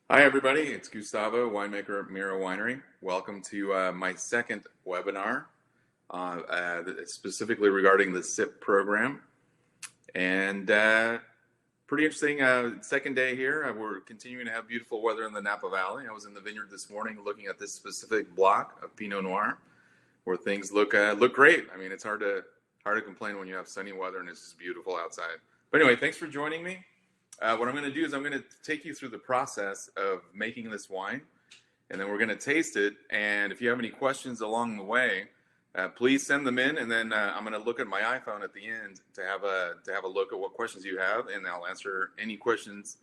Hi, everybody. It's Gustavo, winemaker at Mira Winery. Welcome to my second webinar, specifically regarding the SIP program. And pretty interesting second day here. We're continuing to have beautiful weather in the Napa Valley. I was in the vineyard this morning looking at this specific block of Pinot Noir, where things look great. I mean, it's hard to complain when you have sunny weather and it's just beautiful outside. But anyway, thanks for joining me. What I'm going to do is I'm going to take you through the process of making this wine, and then we're going to taste it. And if you have any questions along the way, please send them in, and then I'm going to look at my iPhone at the end to have a look at what questions you have, and I'll answer any questions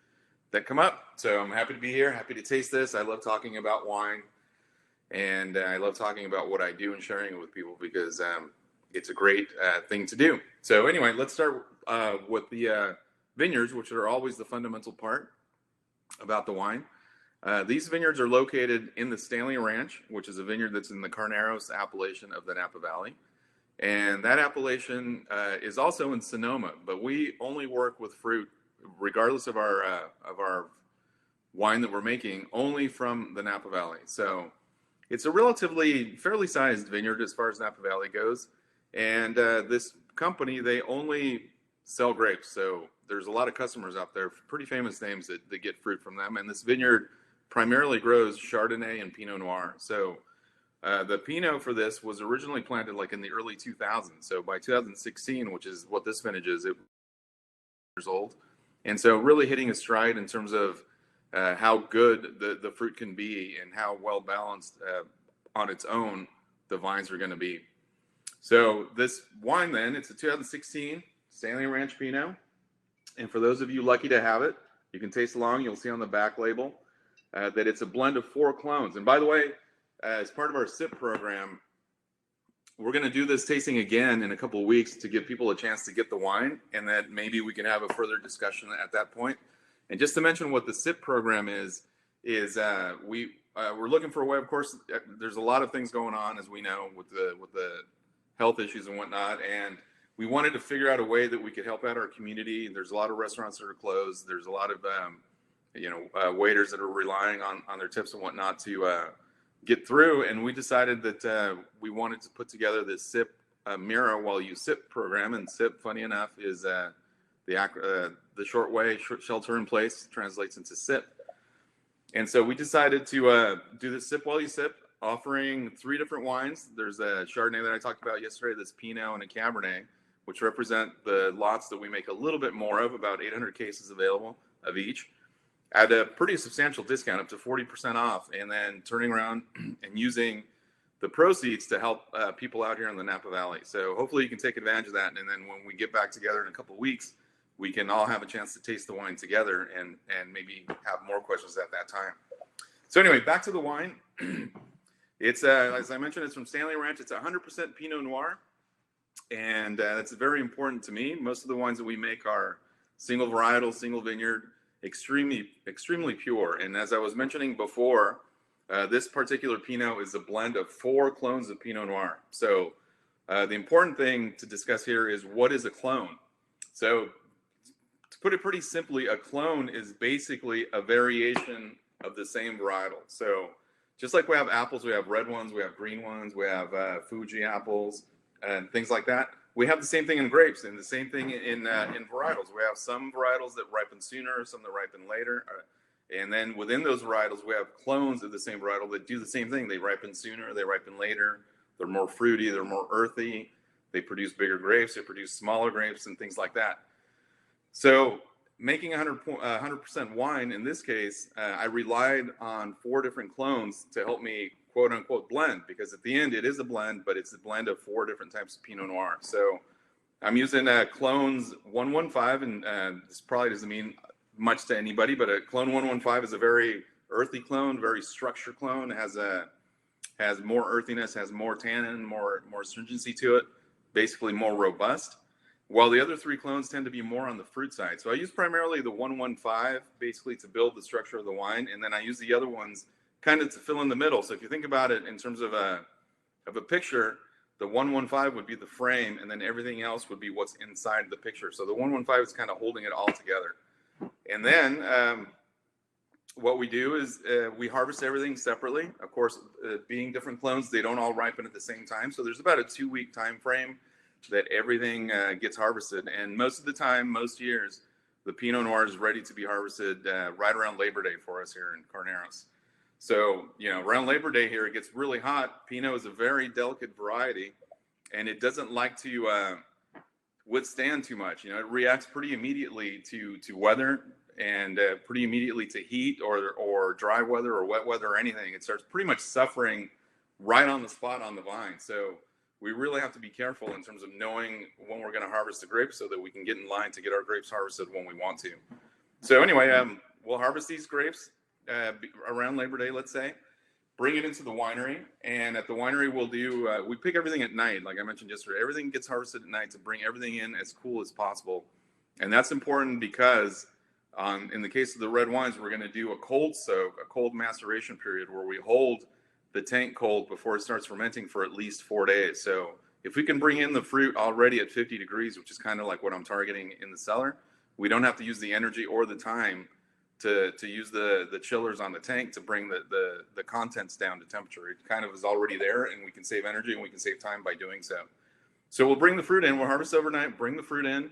that come up. So I'm happy to be here, happy to taste this. I love talking about wine, and I love talking about what I do and sharing it with people because it's a great thing to do. So anyway, let's start with the vineyards, which are always the fundamental part about the wine. These vineyards are located in the Stanley Ranch, which is a vineyard that's in the Carneros appellation of the Napa Valley. And that appellation is also in Sonoma, but we only work with fruit, regardless of our wine that we're making, only from the Napa Valley. So it's a relatively fairly sized vineyard as far as Napa Valley goes. And this company, they only sell grapes. So there's a lot of customers out there, pretty famous names that get fruit from them. And this vineyard primarily grows Chardonnay and Pinot Noir. So the Pinot for this was originally planted like in the early 2000s. So by 2016, which is what this vintage is, it was years old. And so really hitting a stride in terms of how good the fruit can be and how well balanced on its own the vines are going to be. So this wine then, it's a 2016 Stanley Ranch Pinot. And for those of you lucky to have it, you can taste along. You'll see on the back label that it's a blend of 4 clones. And by the way, as part of our SIP program, we're going to do this tasting again in a couple of weeks to give people a chance to get the wine, and that maybe we can have a further discussion at that point. And just to mention what the SIP program is we're looking for a way. Of course, there's a lot of things going on, as we know, with the health issues and whatnot, and we wanted to figure out a way that we could help out our community. There's a lot of restaurants that are closed. There's a lot of waiters that are relying on their tips and whatnot to get through. And we decided that we wanted to put together this SIP Mira while you SIP program. And SIP, funny enough, is the short way, shelter in place, translates into SIP. And so we decided to do the SIP while you SIP, offering 3 different wines. There's a Chardonnay that I talked about yesterday, this Pinot, and a Cabernet, which represent the lots that we make a little bit more of, about 800 cases available of each, at a pretty substantial discount, up to 40% off, and then turning around and using the proceeds to help people out here in the Napa Valley. So hopefully you can take advantage of that, and then when we get back together in a couple of weeks, we can all have a chance to taste the wine together and maybe have more questions at that time. So anyway, back to the wine. It's, as I mentioned, it's from Stanley Ranch. It's 100% Pinot Noir. And that's very important to me. Most of the wines that we make are single varietal, single vineyard, extremely pure. And as I was mentioning before, this particular Pinot is a blend of 4 clones of Pinot Noir. So the important thing to discuss here is, what is a clone? So to put it pretty simply, a clone is basically a variation of the same varietal. So just like we have apples, we have red ones, we have green ones, we have Fuji apples, and things like that. We have the same thing in grapes, and the same thing in varietals. We have some varietals that ripen sooner, some that ripen later, and then within those varietals, we have clones of the same varietal that do the same thing. They ripen sooner, they ripen later. They're more fruity, they're more earthy. They produce bigger grapes, they produce smaller grapes, and things like that. So making 100% wine, in this case, I relied on 4 different clones to help me quote unquote blend, because at the end it is a blend, but it's a blend of 4 different types of Pinot Noir. So I'm using clones 115, and this probably doesn't mean much to anybody, but a clone 115 is a very earthy clone, very structured clone. It has more earthiness, has more tannin, more astringency to it, basically more robust. While the other 3 clones tend to be more on the fruit side. So I use primarily the 115 basically to build the structure of the wine, and then I use the other ones kind of to fill in the middle. So if you think about it in terms of a picture, the 115 would be the frame, and then everything else would be what's inside the picture. So the 115 is kind of holding it all together. And then what we do is we harvest everything separately. Of course, being different clones, they don't all ripen at the same time. So there's about a 2-week time frame that everything gets harvested. And most of the time, most years, the Pinot Noir is ready to be harvested right around Labor Day for us here in Carneros. So, around Labor Day here, it gets really hot. Pinot is a very delicate variety, and it doesn't like to withstand too much. It reacts pretty immediately to weather, and pretty immediately to heat or dry weather or wet weather or anything. It starts pretty much suffering right on the spot on the vine. So we really have to be careful in terms of knowing when we're going to harvest the grapes so that we can get in line to get our grapes harvested when we want to. So anyway, we'll harvest these grapes around Labor Day, let's say, bring it into the winery. And at the winery, we'll do, we pick everything at night. Like I mentioned yesterday, everything gets harvested at night to bring everything in as cool as possible. And that's important because in the case of the red wines, we're going to do a cold soak, a cold maceration period where we hold the tank cold before it starts fermenting for at least 4 days. So if we can bring in the fruit already at 50 degrees, which is kind of like what I'm targeting in the cellar, we don't have to use the energy or the time to use the chillers on the tank to bring the contents down to temperature. It kind of is already there, and we can save energy and we can save time by doing so. So we'll bring the fruit in, we'll harvest overnight, bring the fruit in.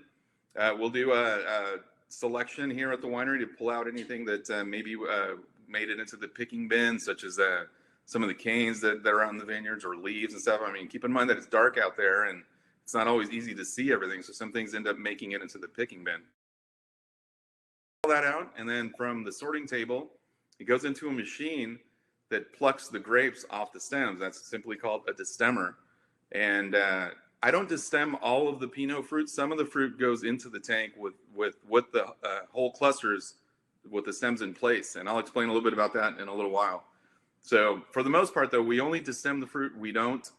We'll do a selection here at the winery to pull out anything that maybe made it into the picking bin, such as some of the canes that are on the vineyards or leaves and stuff. I mean, keep in mind that it's dark out there and it's not always easy to see everything. So some things end up making it into the picking bin. Pull that out, and then from the sorting table, it goes into a machine that plucks the grapes off the stems. That's simply called a destemmer. And I don't destem all of the Pinot fruit. Some of the fruit goes into the tank with the whole clusters with the stems in place. And I'll explain a little bit about that in a little while. So for the most part, though, we only destem the fruit. We don't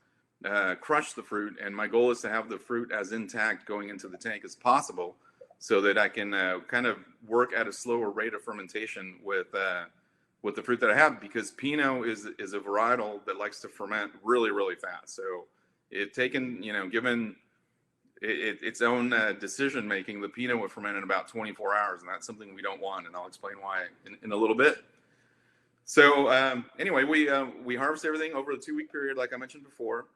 crush the fruit. And my goal is to have the fruit as intact going into the tank as possible so that I can kind of work at a slower rate of fermentation with the fruit that I have, because Pinot is a varietal that likes to ferment really, really fast. So given its own decision making, the Pinot would ferment in about 24 hours, and that's something we don't want. And I'll explain why in a little bit. So anyway, we harvest everything over a 2-week period, like I mentioned before,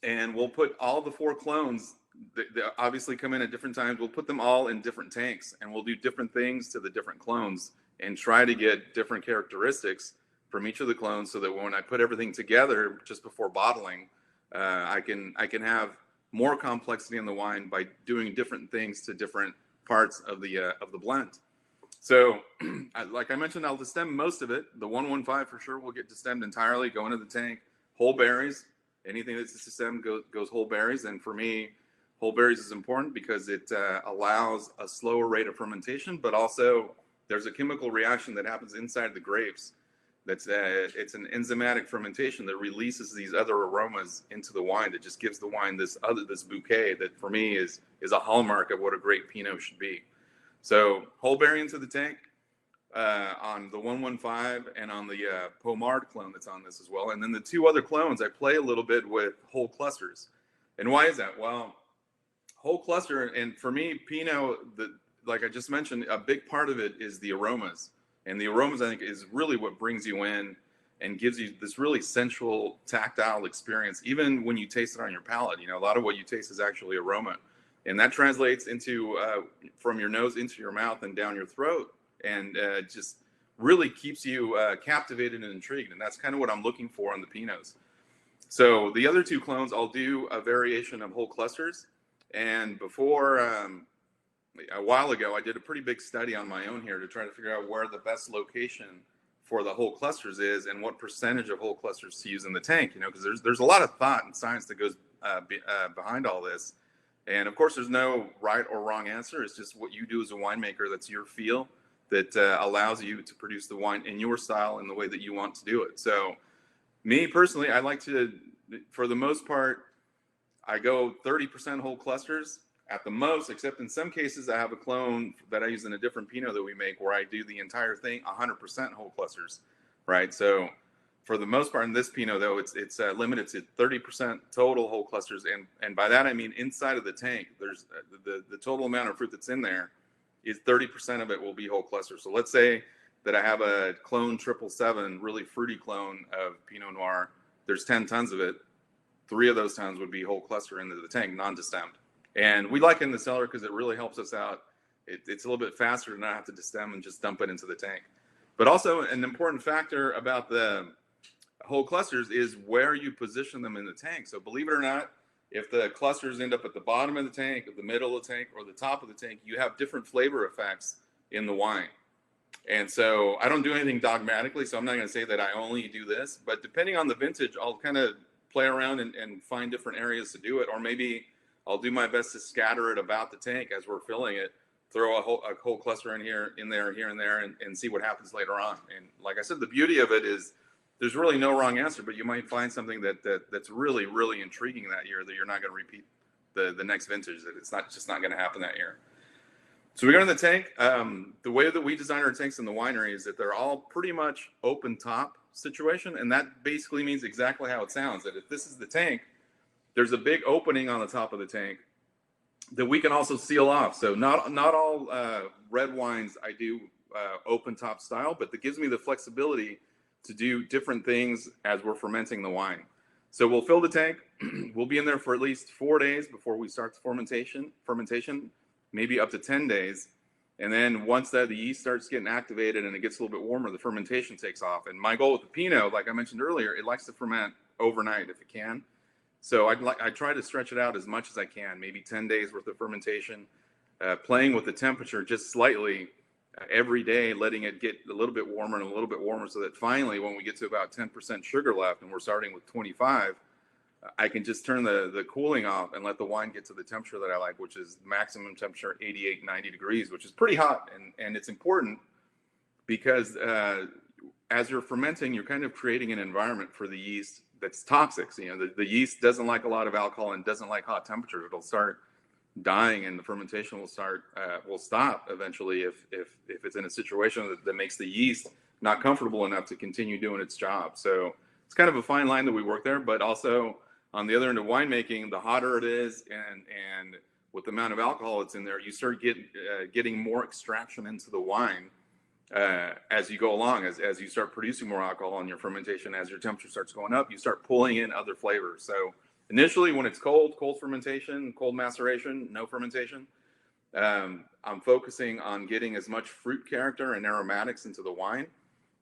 and we'll put all the 4 clones that obviously come in at different times. We'll put them all in different tanks, and we'll do different things to the different clones and try to get different characteristics from each of the clones, so that when I put everything together just before bottling, I can have more complexity in the wine by doing different things to different parts of the blend. So, like I mentioned, I'll destem most of it. The 115 for sure will get destemmed entirely, go into the tank. Whole berries, anything that's destemmed goes whole berries. And for me, whole berries is important because it allows a slower rate of fermentation, but also there's a chemical reaction that happens inside the grapes. It's an enzymatic fermentation that releases these other aromas into the wine that just gives the wine this bouquet that for me is a hallmark of what a great Pinot should be. So whole berry into the tank on the 115 and on the Pomard clone that's on this as well. And then the 2 other clones, I play a little bit with whole clusters. And why is that? Well, whole cluster, and for me, Pinot, like I just mentioned, a big part of it is the aromas. And the aromas, I think, is really what brings you in and gives you this really sensual, tactile experience, even when you taste it on your palate. A lot of what you taste is actually aroma. And that translates into from your nose into your mouth and down your throat, and just really keeps you captivated and intrigued. And that's kind of what I'm looking for on the Pinots. So the other 2 clones, I'll do a variation of whole clusters. And before, a while ago, I did a pretty big study on my own here to try to figure out where the best location for the whole clusters is and what percentage of whole clusters to use in the tank, because there's a lot of thought and science that goes behind all this. And of course, there's no right or wrong answer. It's just what you do as a winemaker. That's your feel that allows you to produce the wine in your style in the way that you want to do it. So me personally, I like to, for the most part, I go 30% whole clusters at the most, except in some cases I have a clone that I use in a different Pinot that we make where I do the entire thing 100% whole clusters, right? So for the most part in this Pinot, though, it's limited to 30% total whole clusters, and by that I mean inside of the tank, there's the total amount of fruit that's in there is 30% of it will be whole clusters. So let's say that I have a clone 777, really fruity clone of Pinot Noir. There's 10 tons of it. 3 of those tons would be whole cluster into the tank, non-destemmed. And we like it in the cellar because it really helps us out. It's a little bit faster to not have to destem and just dump it into the tank. But also an important factor about the whole clusters is where you position them in the tank. So believe it or not, if the clusters end up at the bottom of the tank, at the middle of the tank, or the top of the tank, you have different flavor effects in the wine. And so I don't do anything dogmatically, so I'm not going to say that I only do this. But depending on the vintage, I'll kind of play around and find different areas to do it. Or maybe I'll do my best to scatter it about the tank as we're filling it, throw a whole cluster here and there, and see what happens later on. And like I said, the beauty of it is there's really no wrong answer, but you might find something that's really, really intriguing that year that you're not going to repeat the next vintage, that it's just not going to happen that year. So we go in the tank. The way that we design our tanks in the winery is that they're all pretty much open top situation. And that basically means exactly how it sounds, that if this is the tank, there's a big opening on the top of the tank that we can also seal off. So not all red wines I do open top style, but that gives me the flexibility to do different things as we're fermenting the wine. So we'll fill the tank. We'll be in there for at least 4 days before we start the fermentation, maybe up to 10 days. And then once the yeast starts getting activated and it gets a little bit warmer, the fermentation takes off. And my goal with the Pinot, like I mentioned earlier, it likes to ferment overnight if it can. So I try to stretch it out as much as I can, maybe 10 days worth of fermentation, playing with the temperature just slightly every day, letting it get a little bit warmer and a little bit warmer, so that finally when we get to about 10% sugar left and we're starting with 25, I can just turn the cooling off and let the wine get to the temperature that I like, which is maximum temperature 88, 90 degrees, which is pretty hot. And it's important because as you're fermenting, you're kind of creating an environment for the yeast that's toxic. So, the yeast doesn't like a lot of alcohol and doesn't like hot temperatures. It'll start dying and the fermentation will stop eventually if it's in a situation that makes the yeast not comfortable enough to continue doing its job. So it's kind of a fine line that we work there, but also on the other end of winemaking, the hotter it is and with the amount of alcohol that's in there, you start getting more extraction into the wine as you go along, as you start producing more alcohol in your fermentation. As your temperature starts going up, you start pulling in other flavors. So initially, when it's cold fermentation, cold maceration, no fermentation, I'm focusing on getting as much fruit character and aromatics into the wine.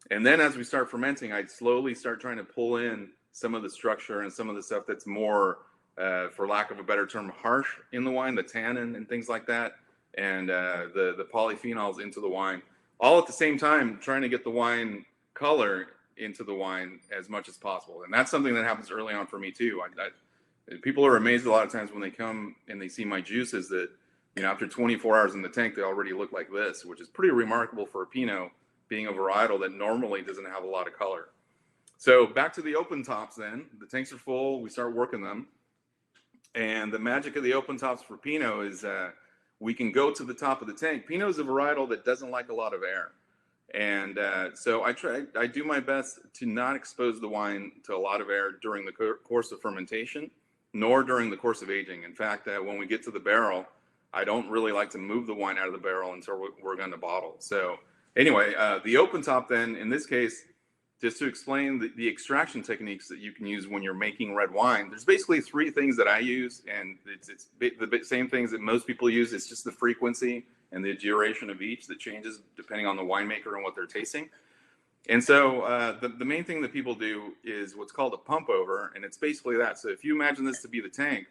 And then as we start fermenting, I'd slowly start trying to pull in some of the structure and some of the stuff that's more, for lack of a better term, harsh in the wine, the tannin and things like that, and the polyphenols into the wine, all at the same time trying to get the wine color into the wine as much as possible. And that's something that happens early on for me too. People are amazed a lot of times when they come and they see my juices that, after 24 hours in the tank, they already look like this, which is pretty remarkable for a Pinot, being a varietal that normally doesn't have a lot of color. So back to the open tops then. The tanks are full. We start working them. And the magic of the open tops for Pinot is we can go to the top of the tank. Pinot is a varietal that doesn't like a lot of air. And so I do my best to not expose the wine to a lot of air during the course of fermentation, nor during the course of aging. In fact, when we get to the barrel, I don't really like to move the wine out of the barrel until we're going to bottle. So anyway, the open top then, in this case, just to explain the extraction techniques that you can use when you're making red wine, there's basically 3 things that I use, and it's the same things that most people use. It's just the frequency and the duration of each that changes depending on the winemaker and what they're tasting. And so the main thing that people do is what's called a pump over, and it's basically that. So if you imagine this to be the tank,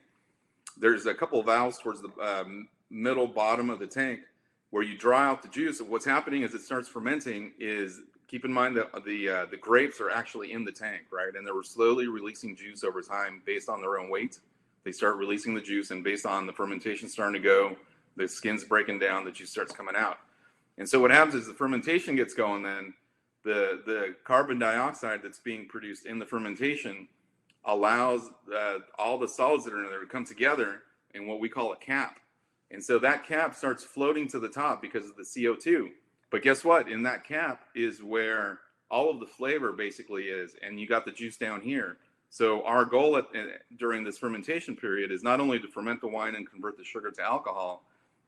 there's a couple of valves towards the middle bottom of the tank where you draw out the juice. And what's happening as it starts fermenting is, keep in mind that the grapes are actually in the tank, right? And they were slowly releasing juice over time based on their own weight. They start releasing the juice, and based on the fermentation starting to go, the skin's breaking down, the juice starts coming out. And so what happens is the fermentation gets going, then the carbon dioxide that's being produced in the fermentation allows all the solids that are in there to come together in what we call a cap. And so that cap starts floating to the top because of the CO2. But guess what? In that cap is where all of the flavor basically is, and you got the juice down here. So our goal during this fermentation period is not only to ferment the wine and convert the sugar to alcohol,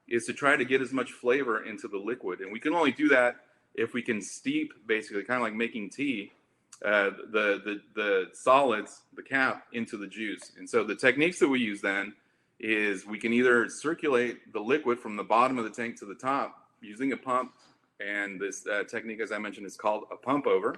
is to try to get as much flavor into the liquid. And we can only do that if we can steep, basically kind of like making tea, the solids, the cap, into the juice. And so the techniques that we use then is we can either circulate the liquid from the bottom of the tank to the top using a pump, and this technique, as I mentioned, is called a pump over.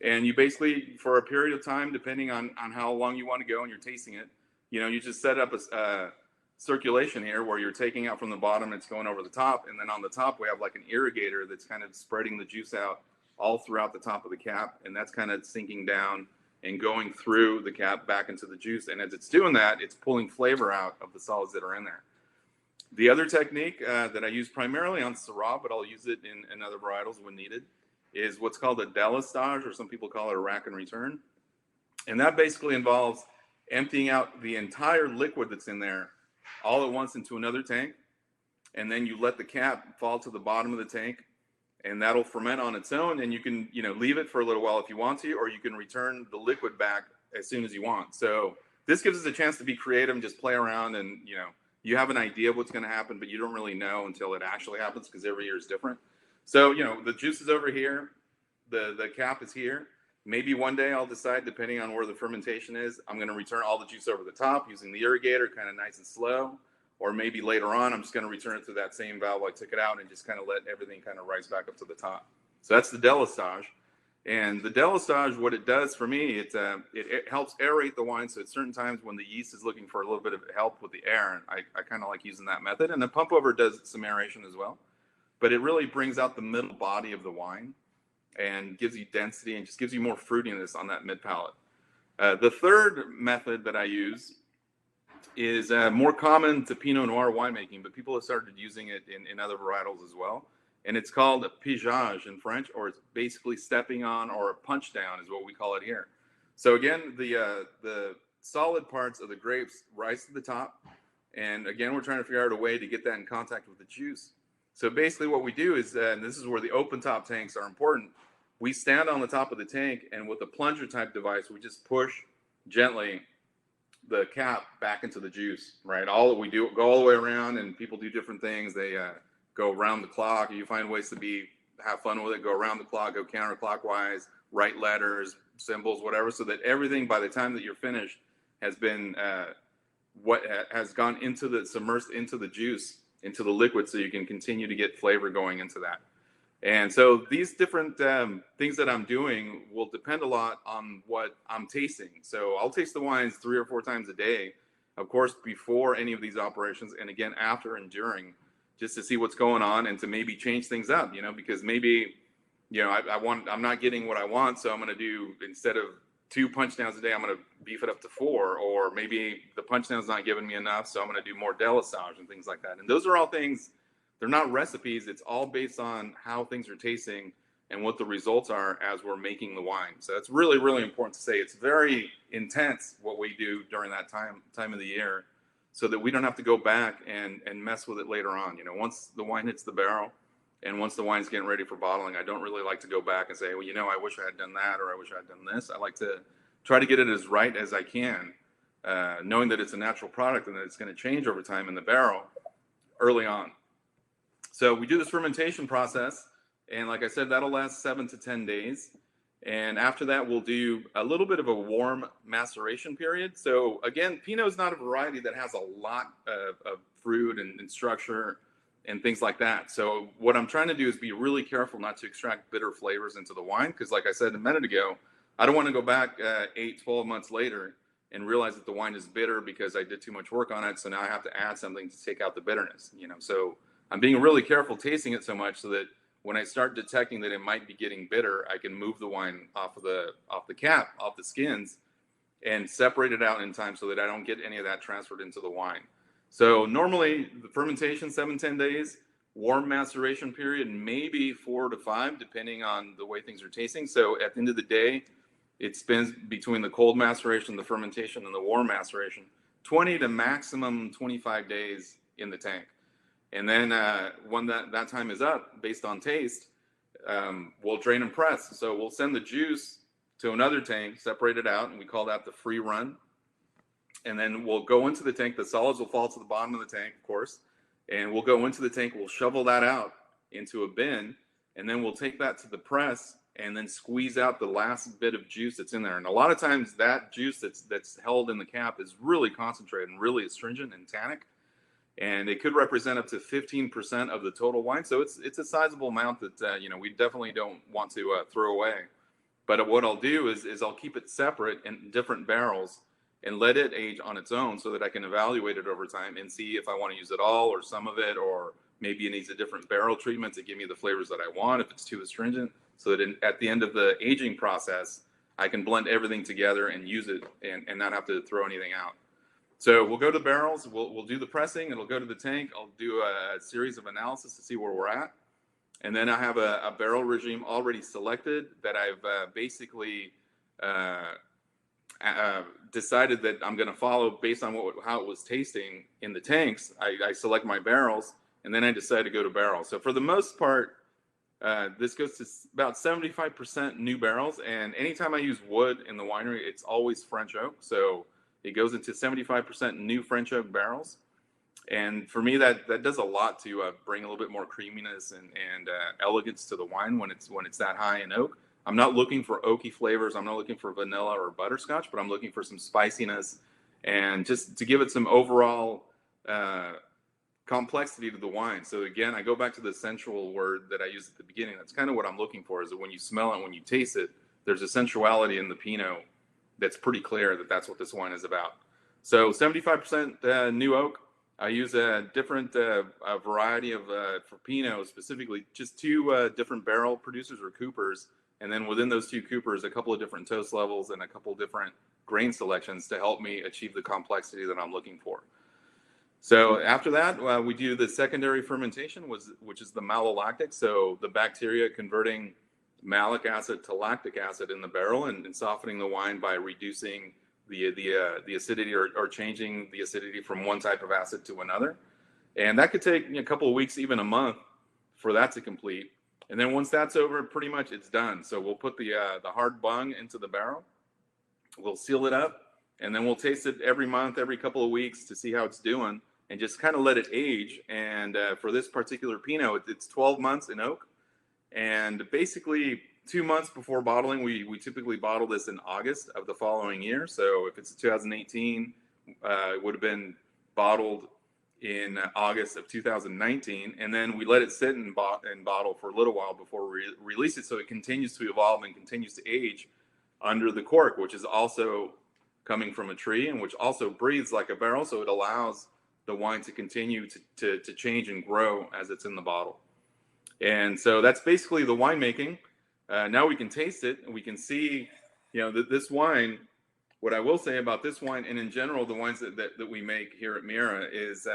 And you basically, for a period of time, depending on how long you want to go and you're tasting it, you just set up a circulation here where you're taking out from the bottom, it's going over the top, and then on the top we have like an irrigator that's kind of spreading the juice out all throughout the top of the cap, and that's kind of sinking down and going through the cap back into the juice. And as it's doing that, it's pulling flavor out of the solids that are in there. The other technique that I use primarily on Syrah, but I'll use it in other varietals when needed, is what's called a délestage, or some people call it a rack and return. And that basically involves emptying out the entire liquid that's in there all at once into another tank. And then you let the cap fall to the bottom of the tank, and that'll ferment on its own. And you can, leave it for a little while if you want to, or you can return the liquid back as soon as you want. So this gives us a chance to be creative and just play around, and, you have an idea of what's going to happen, but you don't really know until it actually happens, because every year is different. So, the juice is over here, the cap is here. Maybe one day I'll decide, depending on where the fermentation is, I'm going to return all the juice over the top using the irrigator, kind of nice and slow. Or maybe later on, I'm just going to return it through that same valve I took it out and just kind of let everything kind of rise back up to the top. So that's the délestage. And the délestage, what it does for me, it helps aerate the wine. So at certain times when the yeast is looking for a little bit of help with the air, and I kind of like using that method. And the pump over does some aeration as well. But it really brings out the middle body of the wine and gives you density and just gives you more fruitiness on that mid palate. The third method that I use is more common to Pinot Noir winemaking, but people have started using it in other varietals as well. And it's called a pigeage in French, or it's basically stepping on, or a punch down is what we call it here. So again, the solid parts of the grapes rise to the top. And again, we're trying to figure out a way to get that in contact with the juice. So basically what we do is, and this is where the open top tanks are important, we stand on the top of the tank, and with a plunger type device, we just push gently the cap back into the juice, right? All that we do, go all the way around, and people do different things. They go around the clock. You find ways to have fun with it, go around the clock, go counterclockwise, write letters, symbols, whatever, so that everything by the time that you're finished has been has gone submersed into the juice, into the liquid, so you can continue to get flavor going into that. And so these different things that I'm doing will depend a lot on what I'm tasting. So I'll taste the wines 3 or 4 times a day, of course, before any of these operations, and again after and during, just to see what's going on and to maybe change things up, because maybe, I'm not getting what I want, so I'm going to do, instead of 2 punch downs a day, I'm going to beef it up to 4, or maybe the punch down's not giving me enough, so I'm going to do more délestage and things like that. And those are all things. They're not recipes. It's all based on how things are tasting and what the results are as we're making the wine. So it's really, really important to say it's very intense what we do during that time of the year, so that we don't have to go back and mess with it later on. Once the wine hits the barrel and once the wine's getting ready for bottling, I don't really like to go back and say, well, I wish I had done that, or I wish I had done this. I like to try to get it as right as I can, knowing that it's a natural product and that it's going to change over time in the barrel early on. So we do this fermentation process, and like I said, that'll last 7 to 10 days. And after that, we'll do a little bit of a warm maceration period. So again, Pinot is not a variety that has a lot of fruit and structure and things like that. So what I'm trying to do is be really careful not to extract bitter flavors into the wine, because like I said a minute ago, I don't want to go back 8, 12 months later and realize that the wine is bitter because I did too much work on it. So now I have to add something to take out the bitterness, So I'm being really careful tasting it so much so that when I start detecting that it might be getting bitter, I can move the wine off the cap, off the skins, and separate it out in time so that I don't get any of that transferred into the wine. So normally the fermentation 7-10 days, warm maceration period maybe 4 to 5, depending on the way things are tasting. So at the end of the day, it spends between the cold maceration, the fermentation, and the warm maceration, 20 to maximum 25 days in the tank. And then when that time is up, based on taste, we'll drain and press. So we'll send the juice to another tank, separate it out, and we call that the free run. And then we'll go into the tank. The solids will fall to the bottom of the tank, of course. And we'll go into the tank. We'll shovel that out into a bin. and then we'll take that to the press and then squeeze out the last bit of juice that's in there. And a lot of times that juice that's held in the cap is really concentrated and really astringent and tannic, and it could represent up to 15% of the total wine. So it's a sizable amount that we definitely don't want to throw away. But what I'll do is I'll keep it separate in different barrels and let it age on its own so that I can evaluate it over time and see if I want to use it all or some of it, or maybe it needs a different barrel treatment to give me the flavors that I want if it's too astringent, so that at the end of the aging process, I can blend everything together and use it and not have to throw anything out. So we'll go to the barrels, we'll do the pressing, it'll go to the tank, I'll do a series of analysis to see where we're at. And then I have a barrel regime already selected that I've basically decided that I'm going to follow based on how it was tasting in the tanks. I select my barrels, and then I decide to go to barrels. So for the most part, this goes to about 75% new barrels. And anytime I use wood in the winery, it's always French oak. So it goes into 75% new French oak barrels. And for me, that does a lot to bring a little bit more creaminess and elegance to the wine when it's that high in oak. I'm not looking for oaky flavors. I'm not looking for vanilla or butterscotch, but I'm looking for some spiciness and just to give it some overall complexity to the wine. So again, I go back to the sensual word that I used at the beginning. That's kind of what I'm looking for, is that when you smell it, when you taste it, there's a sensuality in the Pinot that's pretty clear that that's what this wine is about. So 75% new oak. I use a different variety of, for Pinot specifically, just two different barrel producers or coopers. And then within those two coopers, a couple of different toast levels and a couple of different grain selections to help me achieve the complexity that I'm looking for. So after that, we do the secondary fermentation, which is the malolactic. So the bacteria converting malic acid to lactic acid in the barrel and softening the wine by reducing the acidity or changing the acidity from one type of acid to another. And that could take a couple of weeks, even a month, for that to complete. And then once that's over, pretty much it's done. So we'll put the hard bung into the barrel, we'll seal it up, and then we'll taste it every month, every couple of weeks to see how it's doing, and just kind of let it age. And for this particular Pinot, it's 12 months in oak. And basically 2 months before bottling, we typically bottle this in August of the following year. So if it's 2018, it would have been bottled in August of 2019. And then we let it sit in bottle for a little while before we release it, so it continues to evolve and continues to age under the cork, which is also coming from a tree and which also breathes like a barrel. So it allows the wine to continue to change and grow as it's in the bottle. And so that's basically the winemaking. Now we can taste it and we can see, this wine. What I will say about this wine, and in general, the wines that we make here at Mira, is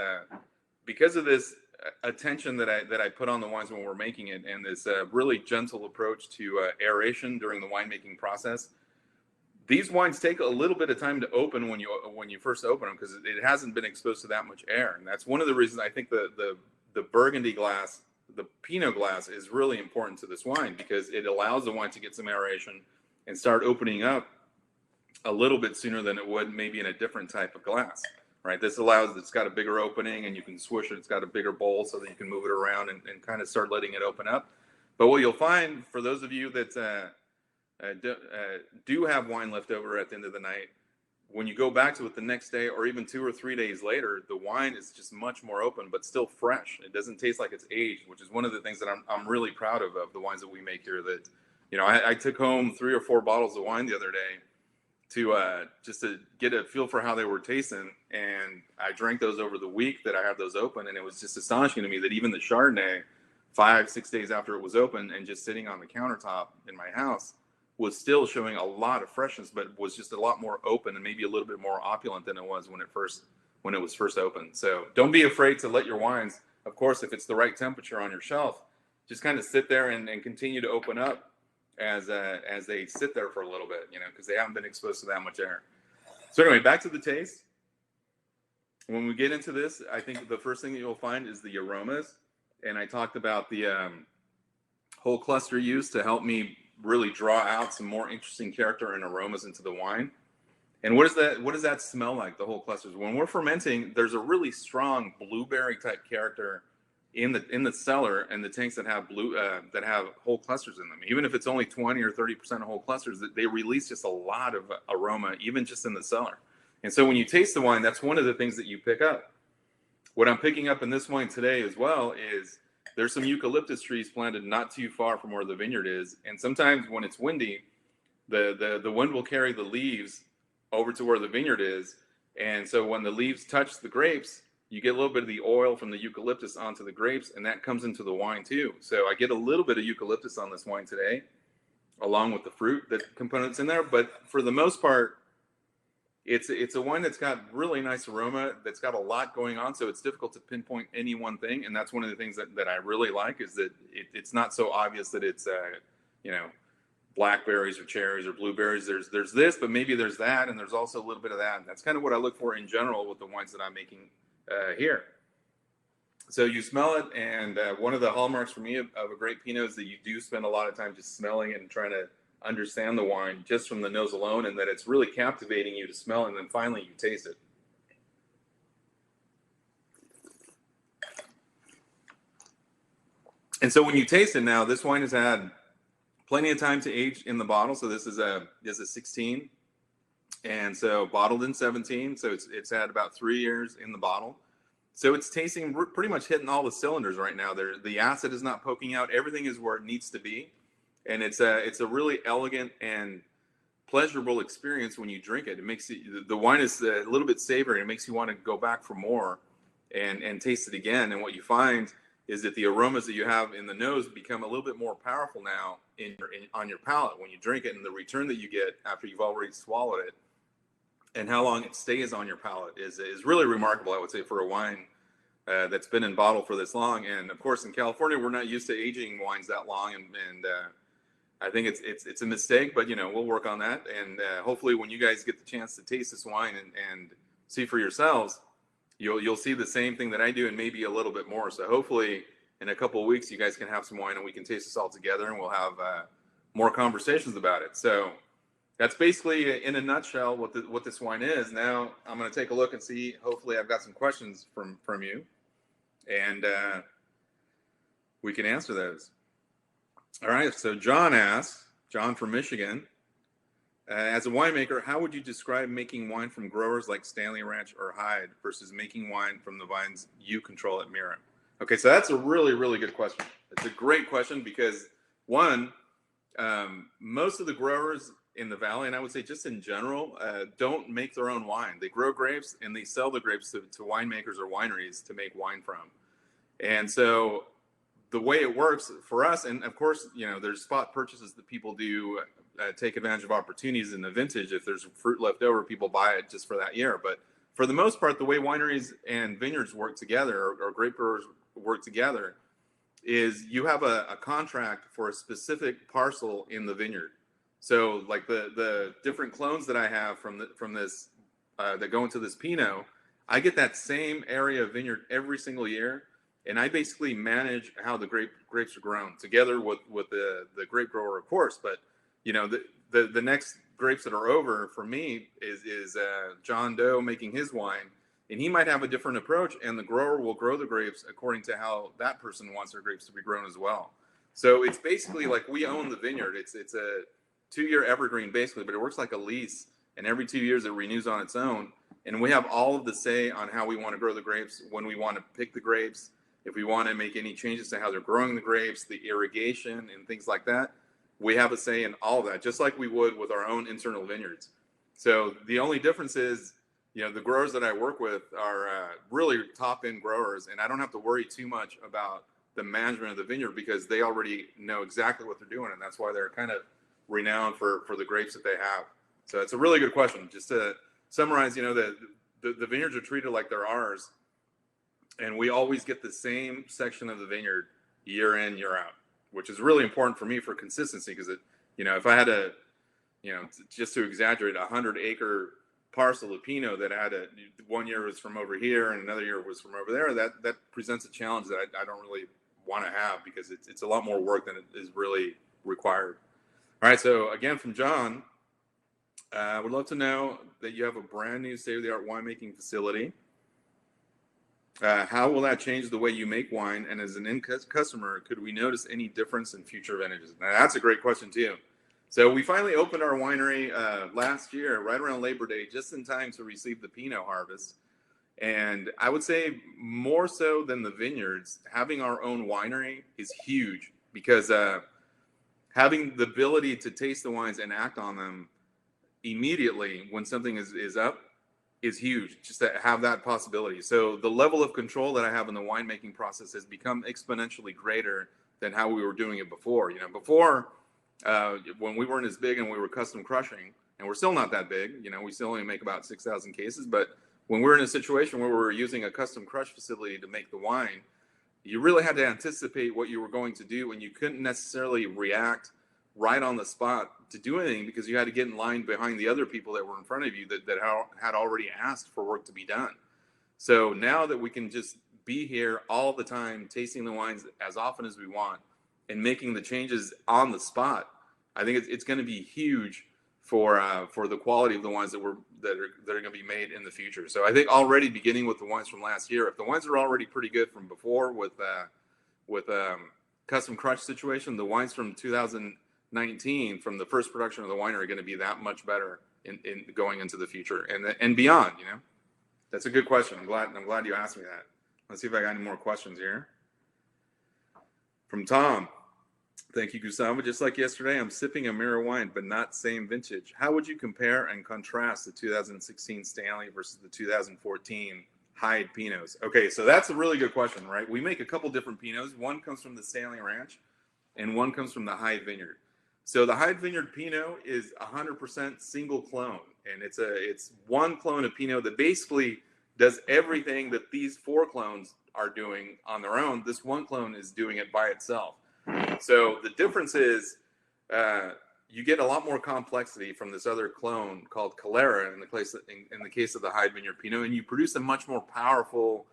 because of this attention that I put on the wines when we're making it, and this really gentle approach to aeration during the winemaking process. These wines take a little bit of time to open when you first open them, because it hasn't been exposed to that much air, and that's one of the reasons I think the Burgundy glass, the Pinot glass, is really important to this wine, because it allows the wine to get some aeration and start opening up a little bit sooner than it would maybe in a different type of glass, right? This allows, it's got a bigger opening and you can swish it. It's got a bigger bowl so that you can move it around and kind of start letting it open up. But what you'll find, for those of you that do have wine left over at the end of the night, when you go back to it the next day or even 2 or 3 days later, the wine is just much more open, but still fresh. It doesn't taste like it's aged, which is one of the things that I'm really proud of the wines that we make here. That, I took home 3 or 4 bottles of wine the other day to just to get a feel for how they were tasting, and I drank those over the week that I had those open, and it was just astonishing to me that even the Chardonnay, 5-6 days after it was open and just sitting on the countertop in my house, was still showing a lot of freshness, but was just a lot more open and maybe a little bit more opulent than it was when it was first opened. So don't be afraid to let your wines, of course, if it's the right temperature on your shelf, just kind of sit there and continue to open up as they sit there for a little bit, because they haven't been exposed to that much air. So anyway, back to the taste. When we get into this, I think the first thing that you'll find is the aromas. And I talked about the whole cluster use to help me really draw out some more interesting character and aromas into the wine. And what does that smell like, the whole clusters? When we're fermenting, there's a really strong blueberry type character in the cellar, and the tanks that have that have whole clusters in them, even if it's only 20 or 30% of whole clusters, they release just a lot of aroma, even just in the cellar. And so when you taste the wine, that's one of the things that you pick up. What I'm picking up in this wine today as well is there's some eucalyptus trees planted not too far from where the vineyard is. And sometimes when it's windy, the wind will carry the leaves over to where the vineyard is. And so when the leaves touch the grapes, you get a little bit of the oil from the eucalyptus onto the grapes, and that comes into the wine too. So I get a little bit of eucalyptus on this wine today, along with the fruit that components in there. But for the most part, it's a wine that's got really nice aroma, that's got a lot going on. So it's difficult to pinpoint any one thing. And that's one of the things that I really like, is that it's not so obvious that it's, blackberries or cherries or blueberries. There's this, but maybe there's that. And there's also a little bit of that. And that's kind of what I look for in general with the wines that I'm making here. So you smell it. And one of the hallmarks for me of a great Pinot is that you do spend a lot of time just smelling it and trying to understand the wine just from the nose alone, and that it's really captivating you to smell, and then finally you taste it. And so when you taste it now, this wine has had plenty of time to age in the bottle. So this is a 16, and so bottled in 17. So it's had about 3 years in the bottle. So it's tasting pretty much hitting all the cylinders right now. The acid is not poking out. Everything is where it needs to be. And it's a really elegant and pleasurable experience when you drink it. It makes the wine is a little bit savory. It makes you want to go back for more and taste it again. And what you find is that the aromas that you have in the nose become a little bit more powerful now on your palate when you drink it, and the return that you get after you've already swallowed it, and how long it stays on your palate is really remarkable, I would say, for a wine that's been in bottle for this long. And of course, in California, we're not used to aging wines that long, and I think it's a mistake, but we'll work on that. And hopefully, when you guys get the chance to taste this wine and see for yourselves, you'll see the same thing that I do, and maybe a little bit more. So hopefully, in a couple of weeks, you guys can have some wine, and we can taste this all together, and we'll have more conversations about it. So that's basically, in a nutshell, what this wine is. Now I'm going to take a look and see. Hopefully, I've got some questions from you, and we can answer those. All right, so John asks, John from Michigan, as a winemaker, how would you describe making wine from growers like Stanley Ranch or Hyde versus making wine from the vines you control at Mira? Okay, so that's a really, really good question. It's a great question because, one, most of the growers in the valley, and I would say just in general, don't make their own wine. They grow grapes and they sell the grapes to winemakers or wineries to make wine from. And so the way it works for us, and of course, there's spot purchases that people do, take advantage of opportunities in the vintage. If there's fruit left over, people buy it just for that year. But for the most part, the way wineries and vineyards work together, or grape growers work together, is you have a contract for a specific parcel in the vineyard. So like the different clones that I have from this that go into this Pinot, I get that same area of vineyard every single year. And I basically manage how the grapes are grown together with the grape grower, of course. But the next grapes that are over for me is John Doe making his wine, and he might have a different approach, and the grower will grow the grapes according to how that person wants their grapes to be grown as well. So it's basically like we own the vineyard. It's a 2-year evergreen basically, but it works like a lease, and every 2 years it renews on its own. And we have all of the say on how we want to grow the grapes, when we want to pick the grapes, if we want to make any changes to how they're growing the grapes, the irrigation and things like that. We have a say in all of that, just like we would with our own internal vineyards. So the only difference is, the growers that I work with are really top end growers, and I don't have to worry too much about the management of the vineyard because they already know exactly what they're doing, and that's why they're kind of renowned for the grapes that they have. So it's a really good question. Just to summarize, the vineyards are treated like they're ours, and we always get the same section of the vineyard year in, year out, which is really important for me for consistency. Because if I had just to exaggerate, 100-acre parcel of Pinot that had 1 year was from over here and another year was from over there, that presents a challenge that I don't really want to have, because it's a lot more work than it is really required. All right, so again from John, I would love to know that you have a brand new state-of-the-art winemaking facility. How will that change the way you make wine? And as an end customer, could we notice any difference in future vintages? Now, that's a great question too. So we finally opened our winery last year, right around Labor Day, just in time to receive the Pinot harvest. And I would say more so than the vineyards, having our own winery is huge because having the ability to taste the wines and act on them immediately when something is up is huge, just to have that possibility. So the level of control that I have in the winemaking process has become exponentially greater than how we were doing it before. Before when we weren't as big and we were custom crushing, and we're still not that big, we still only make about 6,000 cases. But when we're in a situation where we're using a custom crush facility to make the wine, you really had to anticipate what you were going to do, and you couldn't necessarily react right on the spot to do anything because you had to get in line behind the other people that were in front of you that had already asked for work to be done. So now that we can just be here all the time, tasting the wines as often as we want and making the changes on the spot, I think it's going to be huge for the quality of the wines that are going to be made in the future. So I think already beginning with the wines from last year, if the wines are already pretty good from before with custom crush situation, the wines from 2019 from the first production of the winery are going to be that much better in going into the future and beyond. That's a good question. I'm glad you asked me that. Let's see if I got any more questions here. From Tom. Thank you, Gustavo. Just like yesterday, I'm sipping a Mira wine, but not same vintage. How would you compare and contrast the 2016 Stanley versus the 2014 Hyde Pinots? Okay, so that's a really good question, right? We make a couple different Pinots. One comes from the Stanley Ranch, and one comes from the Hyde Vineyard. So the Hyde Vineyard Pinot is 100% single clone, and it's one clone of Pinot that basically does everything that these 4 clones are doing on their own. This one clone is doing it by itself. So the difference is you get a lot more complexity from this other clone called Calera in the case of the Hyde Vineyard Pinot, and you produce a much more powerful,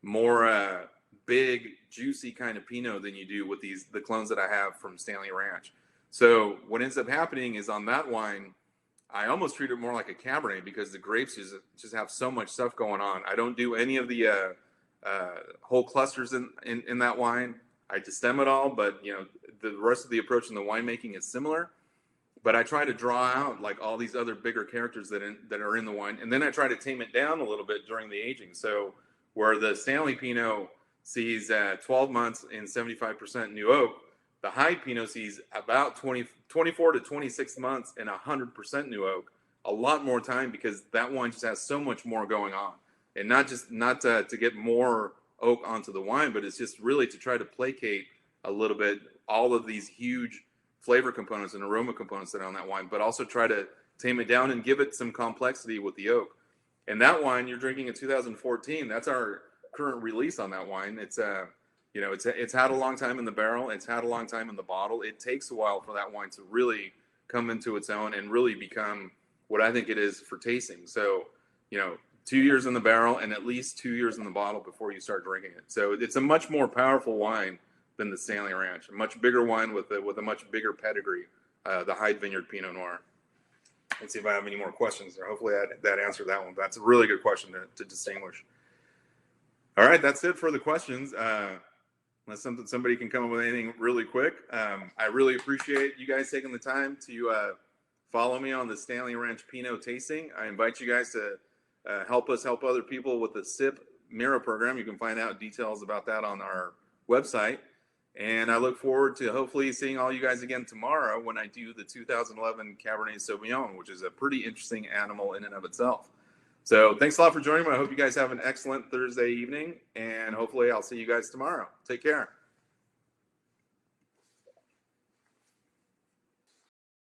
more big, juicy kind of Pinot than you do with the clones that I have from Stanley Ranch. So what ends up happening is on that wine, I almost treat it more like a Cabernet because the grapes just have so much stuff going on. I don't do any of the whole clusters in that wine. I destem it all, but the rest of the approach in the winemaking is similar. But I try to draw out like all these other bigger characters that are in the wine, and then I try to tame it down a little bit during the aging. So where the Stanley Pinot sees 12 months and 75% new oak, the Hyde Pinot sees about 24 to 26 months and 100% new oak. A lot more time because that wine just has so much more going on, and not to get more oak onto the wine, but it's just really to try to placate a little bit all of these huge flavor components and aroma components that are on that wine, but also try to tame it down and give it some complexity with the oak. And that wine you're drinking in 2014, that's our current release on that wine. It's it's had a long time in the barrel, it's had a long time in the bottle. It takes a while for that wine to really come into its own and really become what I think it is for tasting. So 2 years in the barrel and at least 2 years in the bottle before you start drinking it. So it's a much more powerful wine than the Stanley Ranch, a much bigger wine with a much bigger pedigree, the Hyde Vineyard Pinot Noir. Let's see if I have any more questions there. Hopefully that answered that one. But that's a really good question to distinguish. All right, that's it for the questions. Unless somebody can come up with anything really quick. I really appreciate you guys taking the time to follow me on the Stanley Ranch Pinot tasting. I invite you guys to help us help other people with the SIP Mira program. You can find out details about that on our website. And I look forward to hopefully seeing all you guys again tomorrow when I do the 2011 Cabernet Sauvignon, which is a pretty interesting animal in and of itself. So thanks a lot for joining me. I hope you guys have an excellent Thursday evening, and hopefully I'll see you guys tomorrow. Take care.